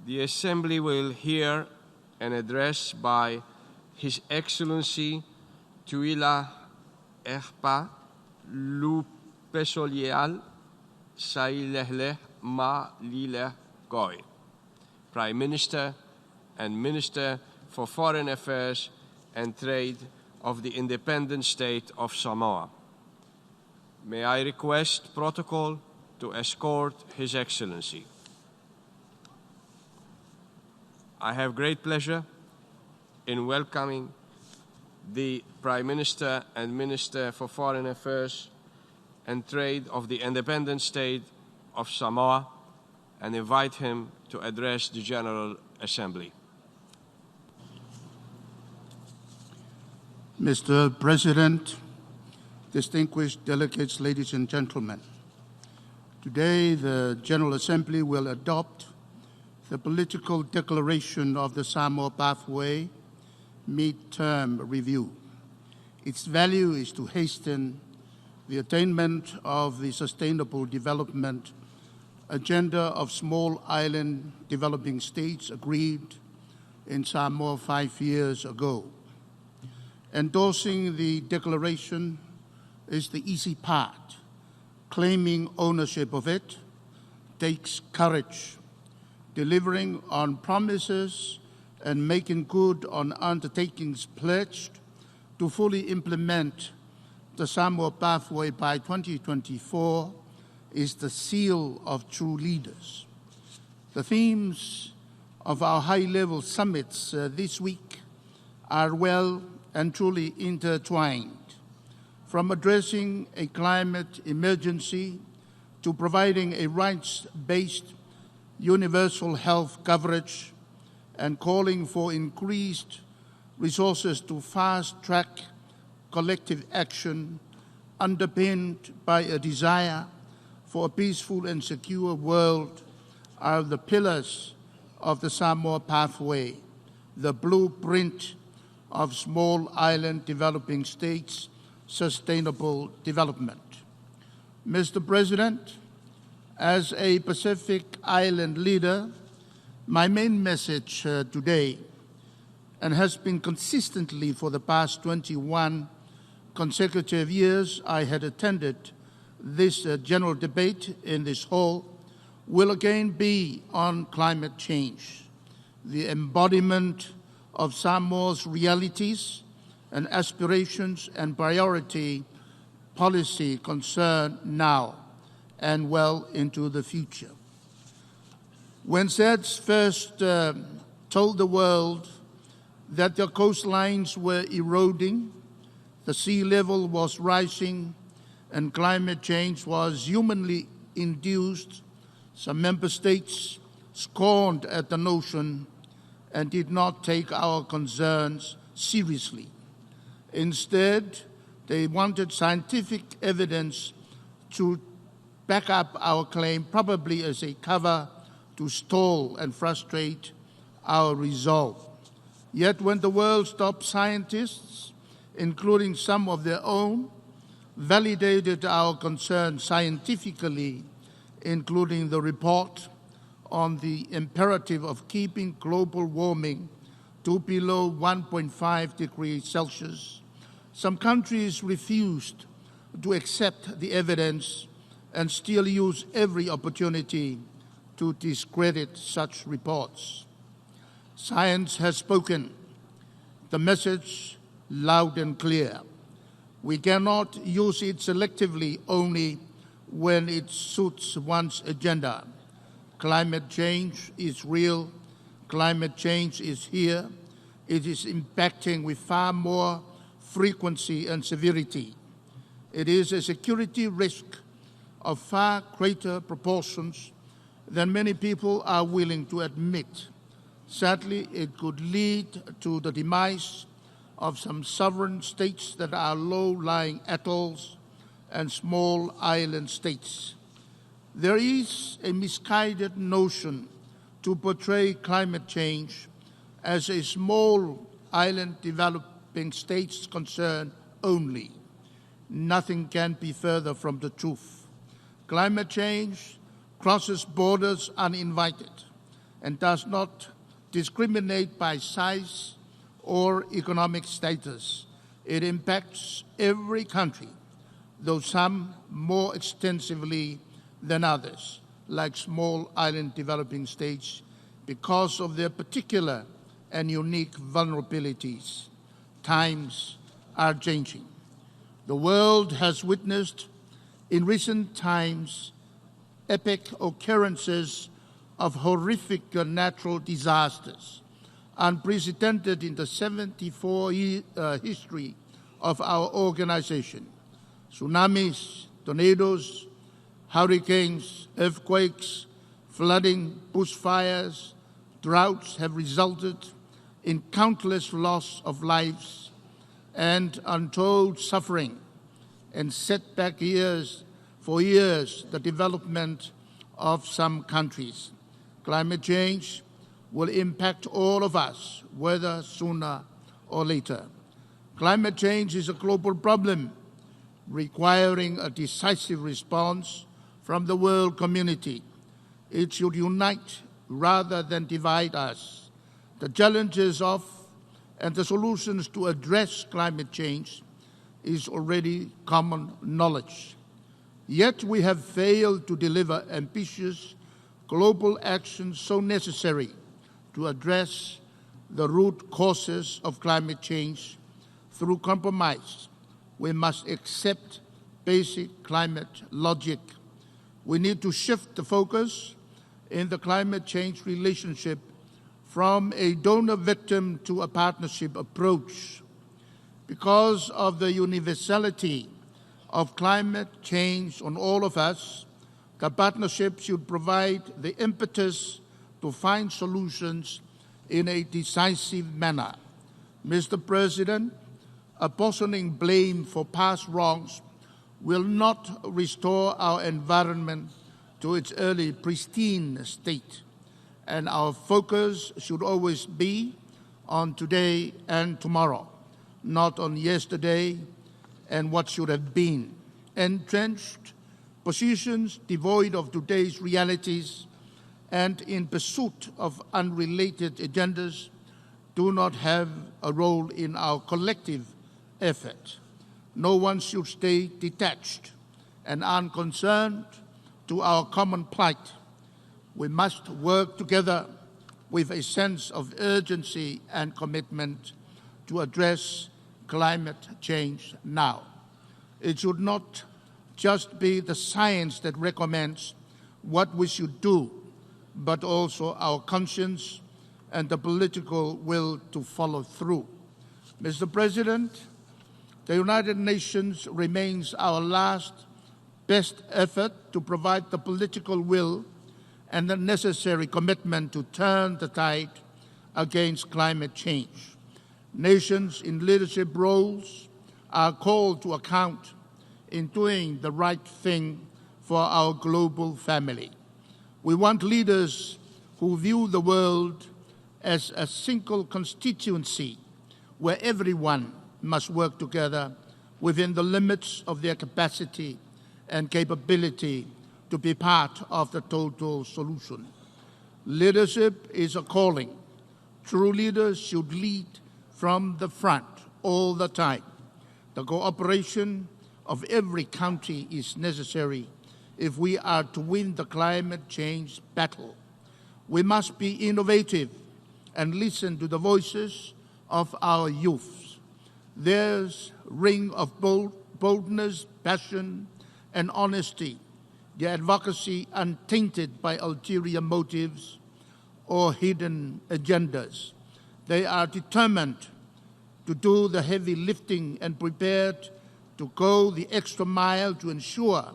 The Assembly will hear an address by His Excellency Tuilaepa Sailele Malielegaoi, Prime Minister and Minister for Foreign Affairs and Trade of the Independent State of Samoa. May I request protocol to escort His Excellency. I have great pleasure in welcoming the Prime Minister and Minister for Foreign Affairs and Trade of the Independent State of Samoa and invite him to address the General Assembly. Mr. President, distinguished delegates, ladies and gentlemen, today the General Assembly will adopt the political declaration of the Samoa Pathway Mid-Term Review. Its value is to hasten the attainment of the Sustainable Development Agenda of Small Island Developing States agreed in Samoa 5 years ago. Endorsing the declaration is the easy part. Claiming ownership of it takes courage. Delivering on promises and making good on undertakings pledged to fully implement the Samoa Pathway by 2024 is the seal of true leaders. The themes of our high-level summits this week are well and truly intertwined. From addressing a climate emergency to providing a rights-based universal health coverage and calling for increased resources to fast-track collective action underpinned by a desire for a peaceful and secure world are the pillars of the Samoa Pathway, the blueprint of small island developing states' sustainable development. Mr. President, as a Pacific Island leader, my main message today, and has been consistently for the past 21 consecutive years I had attended this general debate in this hall, will again be on climate change, the embodiment of Samoa's realities and aspirations and priority policy concern now and well into the future. When SADS first told the world that their coastlines were eroding, the sea level was rising, and climate change was humanly induced, some member states scorned at the notion and did not take our concerns seriously. Instead, they wanted scientific evidence to back up our claim, probably as a cover to stall and frustrate our resolve. Yet when the world's top scientists, including some of their own, validated our concerns scientifically, including the report on the imperative of keeping global warming to below 1.5 degrees Celsius, some countries refused to accept the evidence and still use every opportunity to discredit such reports. Science has spoken, the message loud and clear. We cannot use it selectively only when it suits one's agenda. Climate change is real, climate change is here, it is impacting with far more frequency and severity. It is a security risk of far greater proportions than many people are willing to admit. Sadly, it could lead to the demise of some sovereign states that are low-lying atolls and small island states. There is a misguided notion to portray climate change as a small island developing states concern only. Nothing can be further from the truth. Climate change crosses borders uninvited and does not discriminate by size or economic status. It impacts every country, though some more extensively than others, like small island developing states, because of their particular and unique vulnerabilities. Times are changing. The world has witnessed in recent times epic occurrences of horrific natural disasters, unprecedented in the 74-year history of our organization. Tsunamis, tornadoes, hurricanes, earthquakes, flooding, bushfires, droughts have resulted in countless loss of lives and untold suffering, and set back for years the development of some countries. Climate change will impact all of us, whether sooner or later. Climate change is a global problem requiring a decisive response from the world community. It should unite rather than divide us. The challenges of and the solutions to address climate change is already common knowledge. Yet we have failed to deliver ambitious global action so necessary to address the root causes of climate change through compromise. We must accept basic climate logic. We need to shift the focus in the climate change relationship from a donor-victim to a partnership approach. Because of the universality of climate change on all of us, the partnership should provide the impetus to find solutions in a decisive manner. Mr. President, apportioning blame for past wrongs will not restore our environment to its early pristine state, and our focus should always be on today and tomorrow, not on yesterday and what should have been. Entrenched positions devoid of today's realities and in pursuit of unrelated agendas do not have a role in our collective effort. No one should stay detached and unconcerned to our common plight. We must work together with a sense of urgency and commitment to address climate change now. It should not just be the science that recommends what we should do, but also our conscience and the political will to follow through. Mr. President, the United Nations remains our last best effort to provide the political will and the necessary commitment to turn the tide against climate change. Nations in leadership roles are called to account in doing the right thing for our global family. We want leaders who view the world as a single constituency where everyone must work together within the limits of their capacity and capability to be part of the total solution. Leadership is a calling. True leaders should lead from the front all the time. The cooperation of every country is necessary if we are to win the climate change battle. We must be innovative and listen to the voices of our youth. There's ring of boldness, passion, and honesty, their advocacy untainted by ulterior motives or hidden agendas. They are determined to do the heavy lifting and prepared to go the extra mile to ensure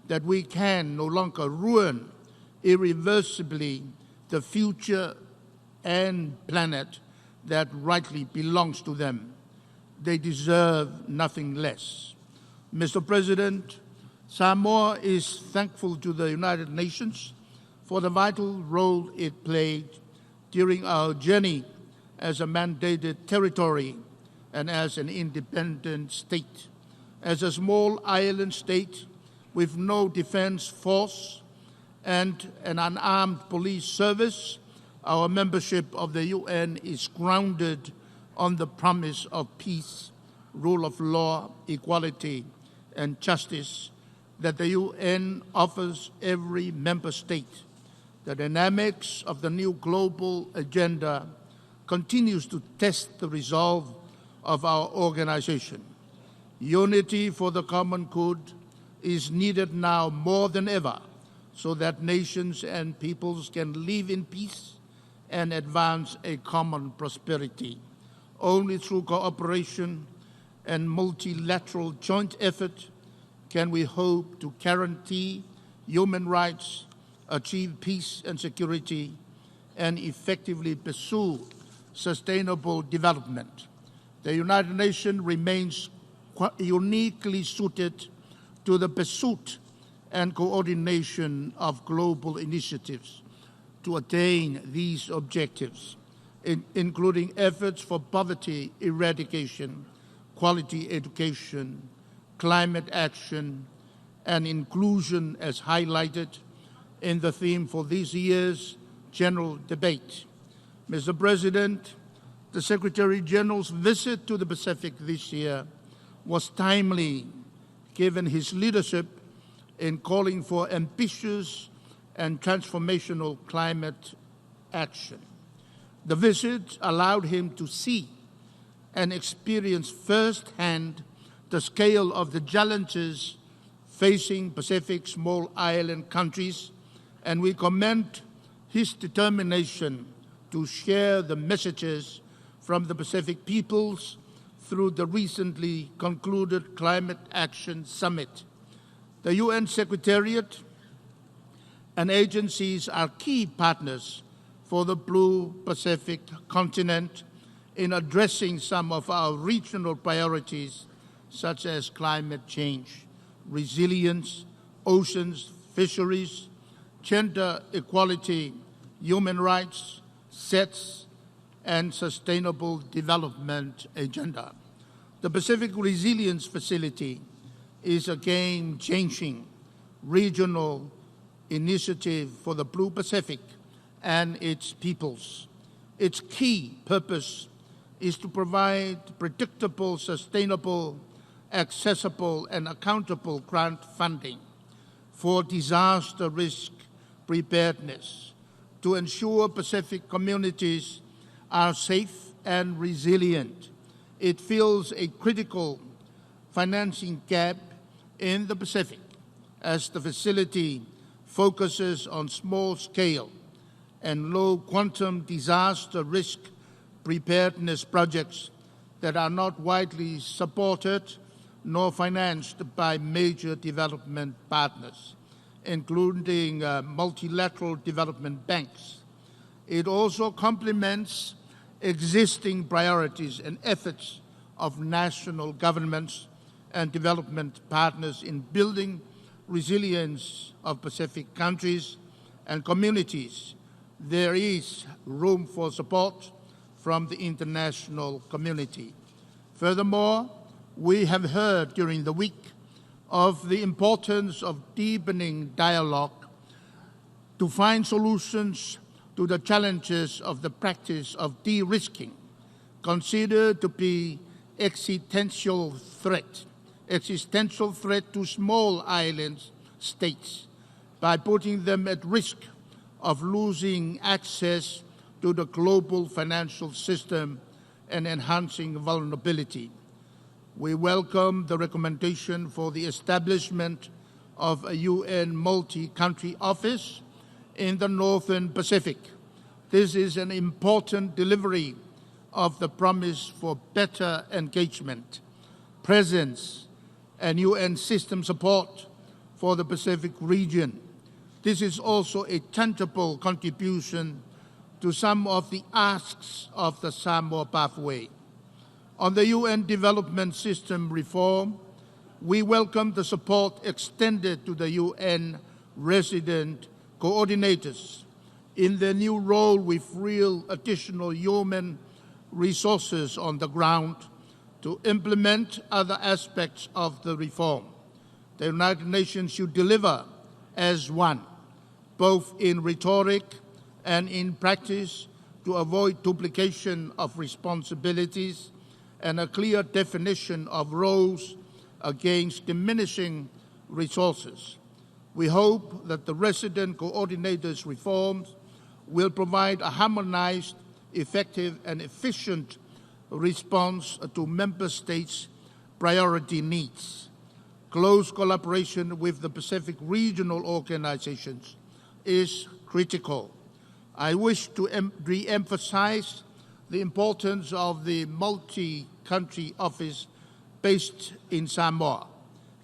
that we can no longer ruin irreversibly the future and planet that rightly belongs to them. They deserve nothing less. Mr. President, Samoa is thankful to the United Nations for the vital role it played during our journey as a mandated territory and as an independent state. As a small island state with no defense force and an unarmed police service, Our membership of the UN is grounded on the promise of peace, rule of law, equality, and justice that the UN offers every member state. The dynamics of the new global agenda continues to test the resolve of our organization. Unity for the common good is needed now more than ever so that nations and peoples can live in peace and advance a common prosperity. Only through cooperation and multilateral joint effort can we hope to guarantee human rights, achieve peace and security, and effectively pursue sustainable development. The United Nations remains uniquely suited to the pursuit and coordination of global initiatives to attain these objectives, including efforts for poverty eradication, quality education, climate action, and inclusion as highlighted in the theme for this year's general debate. Mr. President, the Secretary General's visit to the Pacific this year was timely given his leadership in calling for ambitious and transformational climate action. The visit allowed him to see and experience firsthand the scale of the challenges facing Pacific small island countries, and we commend his determination to share the messages from the Pacific peoples through the recently concluded Climate Action Summit. The UN Secretariat and agencies are key partners for the Blue Pacific continent in addressing some of our regional priorities, such as climate change, resilience, oceans, fisheries, gender equality, human rights, SETS, and Sustainable Development Agenda. The Pacific Resilience Facility is a game-changing regional initiative for the Blue Pacific and its peoples. Its key purpose is to provide predictable, sustainable, accessible, and accountable grant funding for disaster risk preparedness to ensure Pacific communities are safe and resilient. It fills a critical financing gap in the Pacific as the facility focuses on small-scale and low-quantum disaster risk preparedness projects that are not widely supported nor financed by major development partners, including multilateral development banks. It also complements existing priorities and efforts of national governments and development partners in building resilience of Pacific countries and communities. There is room for support from the international community. Furthermore, we have heard during the week of the importance of deepening dialogue to find solutions to the challenges of the practice of de-risking, considered to be existential threat to small island states by putting them at risk of losing access to the global financial system and enhancing vulnerability. We welcome the recommendation for the establishment of a UN multi-country office in the Northern Pacific. This is an important delivery of the promise for better engagement, presence, and UN system support for the Pacific region. This is also a tangible contribution to some of the asks of the Samoa pathway. On the UN development system reform, we welcome the support extended to the UN resident coordinators in their new role with real additional human resources on the ground to implement other aspects of the reform. The United Nations should deliver as one, both in rhetoric and in practice to avoid duplication of responsibilities and a clear definition of roles against diminishing resources. We hope that the resident coordinators' reforms will provide a harmonized, effective, and efficient response to Member States' priority needs. Close collaboration with the Pacific regional organizations is critical. I wish to re-emphasize the importance of the multi-country office based in Samoa,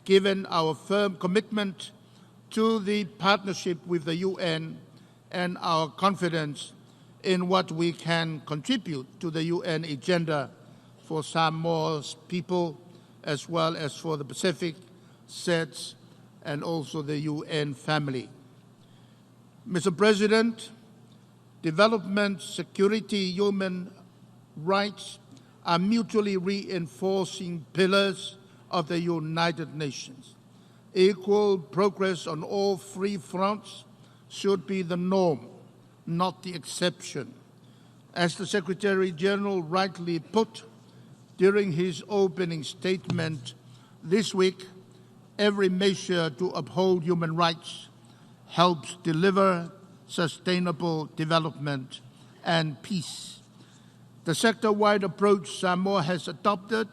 given our firm commitment to the partnership with the UN and our confidence in what we can contribute to the UN agenda for Samoa's people, as well as for the Pacific, SETS, and also the UN family. Mr. President, development, security, human rights are mutually reinforcing pillars of the United Nations. Equal progress on all three fronts should be the norm, not the exception. As the Secretary General rightly put during his opening statement this week, every measure to uphold human rights helps deliver sustainable development and peace. The sector-wide approach Samoa has adopted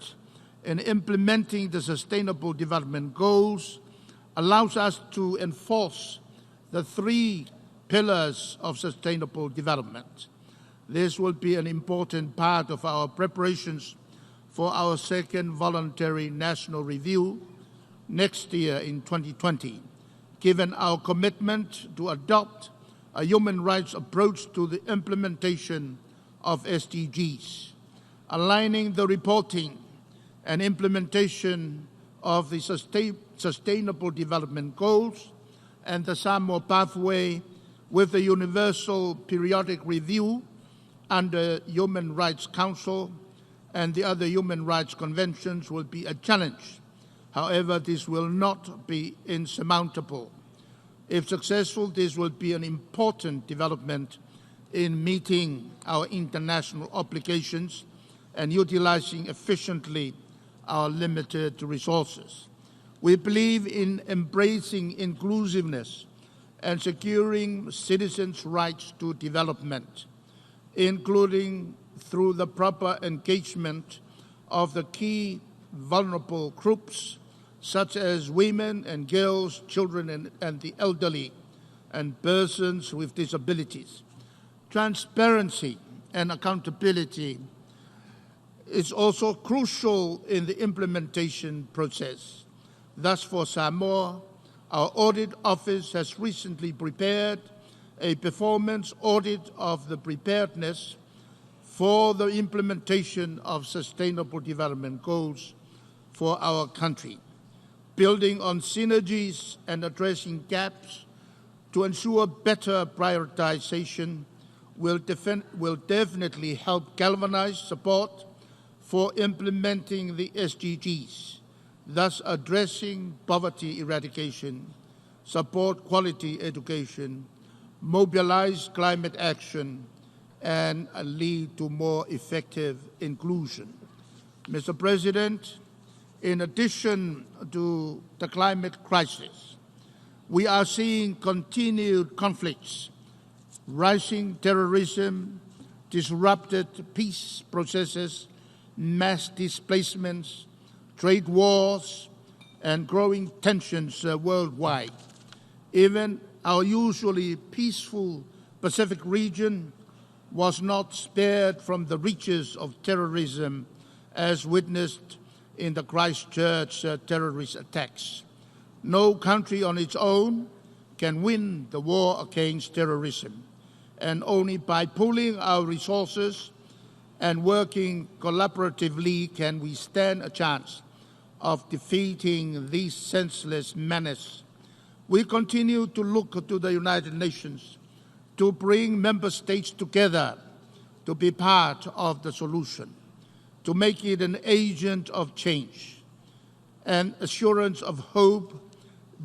in implementing the Sustainable Development Goals allows us to enforce the three pillars of sustainable development. This will be an important part of our preparations for our second voluntary national review next year in 2020, given our commitment to adopt a human rights approach to the implementation of SDGs, aligning the reporting and implementation of the Sustainable Development Goals and the Samoa pathway with the Universal Periodic Review under Human Rights Council and the other human rights conventions will be a challenge. However, this will not be insurmountable. If successful, this will be an important development in meeting our international obligations and utilizing efficiently our limited resources. We believe in embracing inclusiveness and securing citizens' rights to development, including through the proper engagement of the key vulnerable groups such as women and girls, children and the elderly, and persons with disabilities. Transparency and accountability is also crucial in the implementation process. Thus, for Samoa, our audit office has recently prepared a performance audit of the preparedness for the implementation of Sustainable Development Goals for our country, building on synergies and addressing gaps to ensure better prioritization will definitely help galvanize support for implementing the SDGs, thus addressing poverty eradication, support quality education, mobilize climate action, and lead to more effective inclusion. Mr. President, in addition to the climate crisis, we are seeing continued conflicts, rising terrorism, disrupted peace processes, mass displacements, trade wars, and growing tensions worldwide. Even our usually peaceful Pacific region was not spared from the reaches of terrorism as witnessed in the Christchurch terrorist attacks. No country on its own can win the war against terrorism, and only by pooling our resources and working collaboratively can we stand a chance of defeating this senseless menace. We continue to look to the United Nations to bring member states together to be part of the solution, to make it an agent of change and assurance of hope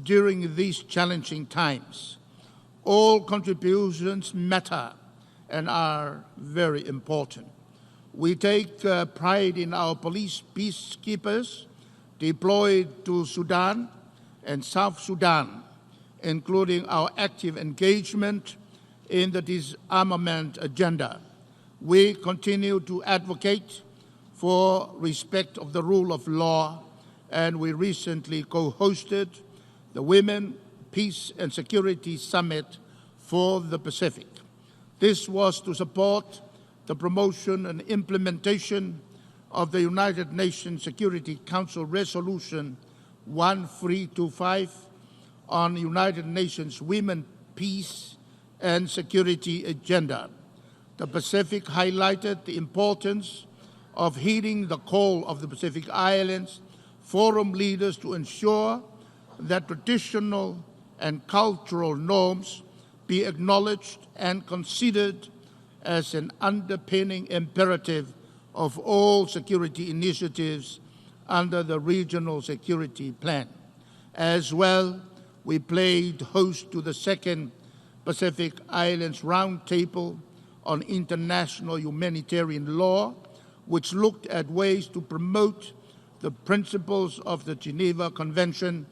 during these challenging times. All contributions matter and are very important. We take pride in our police peacekeepers deployed to Sudan and South Sudan, including our active engagement in the disarmament agenda. We continue to advocate for respect of the rule of law, and we recently co-hosted the Women, Peace and Security Summit for the Pacific. This was to support the promotion and implementation of the United Nations Security Council Resolution 1325 on the United Nations Women, Peace and Security Agenda. The Pacific highlighted the importance of heeding the call of the Pacific Islands Forum leaders to ensure that traditional and cultural norms be acknowledged and considered as an underpinning imperative of all security initiatives under the Regional Security Plan. As well, we played host to the second Pacific Islands Roundtable on International Humanitarian Law, which looked at ways to promote the principles of the Geneva Convention,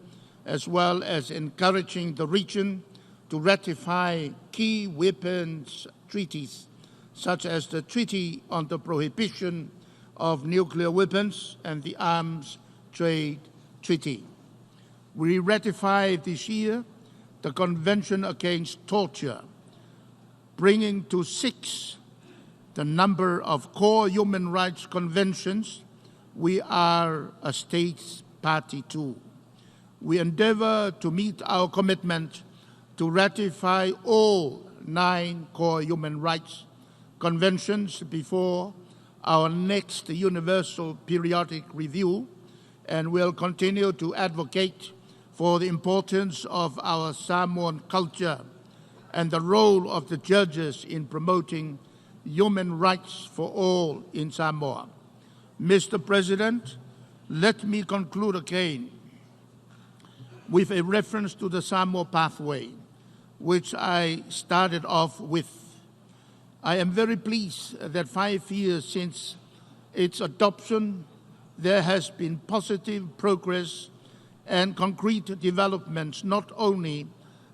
as well as encouraging the region to ratify key weapons treaties, such as the Treaty on the Prohibition of Nuclear Weapons and the Arms Trade Treaty. We ratified this year the Convention Against Torture, bringing to 6 the number of core human rights conventions we are a states party to. We endeavor to meet our commitment to ratify all 9 core human rights conventions before our next Universal Periodic Review, and will continue to advocate for the importance of our Samoan culture and the role of the judges in promoting human rights for all in Samoa. Mr. President, let me conclude again with a reference to the Samoa pathway, which I started off with. I am very pleased that 5 years since its adoption, there has been positive progress and concrete developments, not only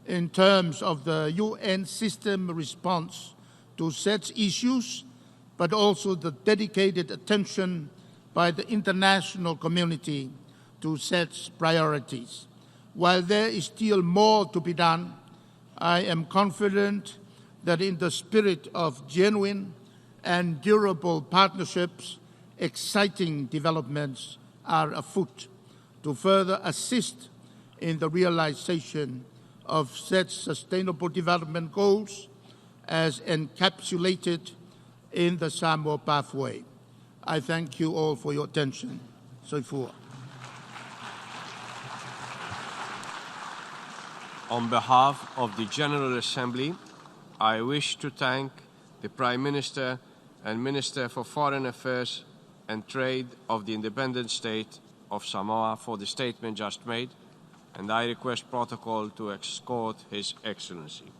in terms of the UN system response to such issues, but also the dedicated attention by the international community to such priorities. While there is still more to be done, I am confident that in the spirit of genuine and durable partnerships, exciting developments are afoot to further assist in the realization of such sustainable development goals as encapsulated in the Samoa pathway. I thank you all for your attention. Soifua. On behalf of the General Assembly, I wish to thank the Prime Minister and Minister for Foreign Affairs and Trade of the Independent State of Samoa for the statement just made, and I request protocol to escort His Excellency.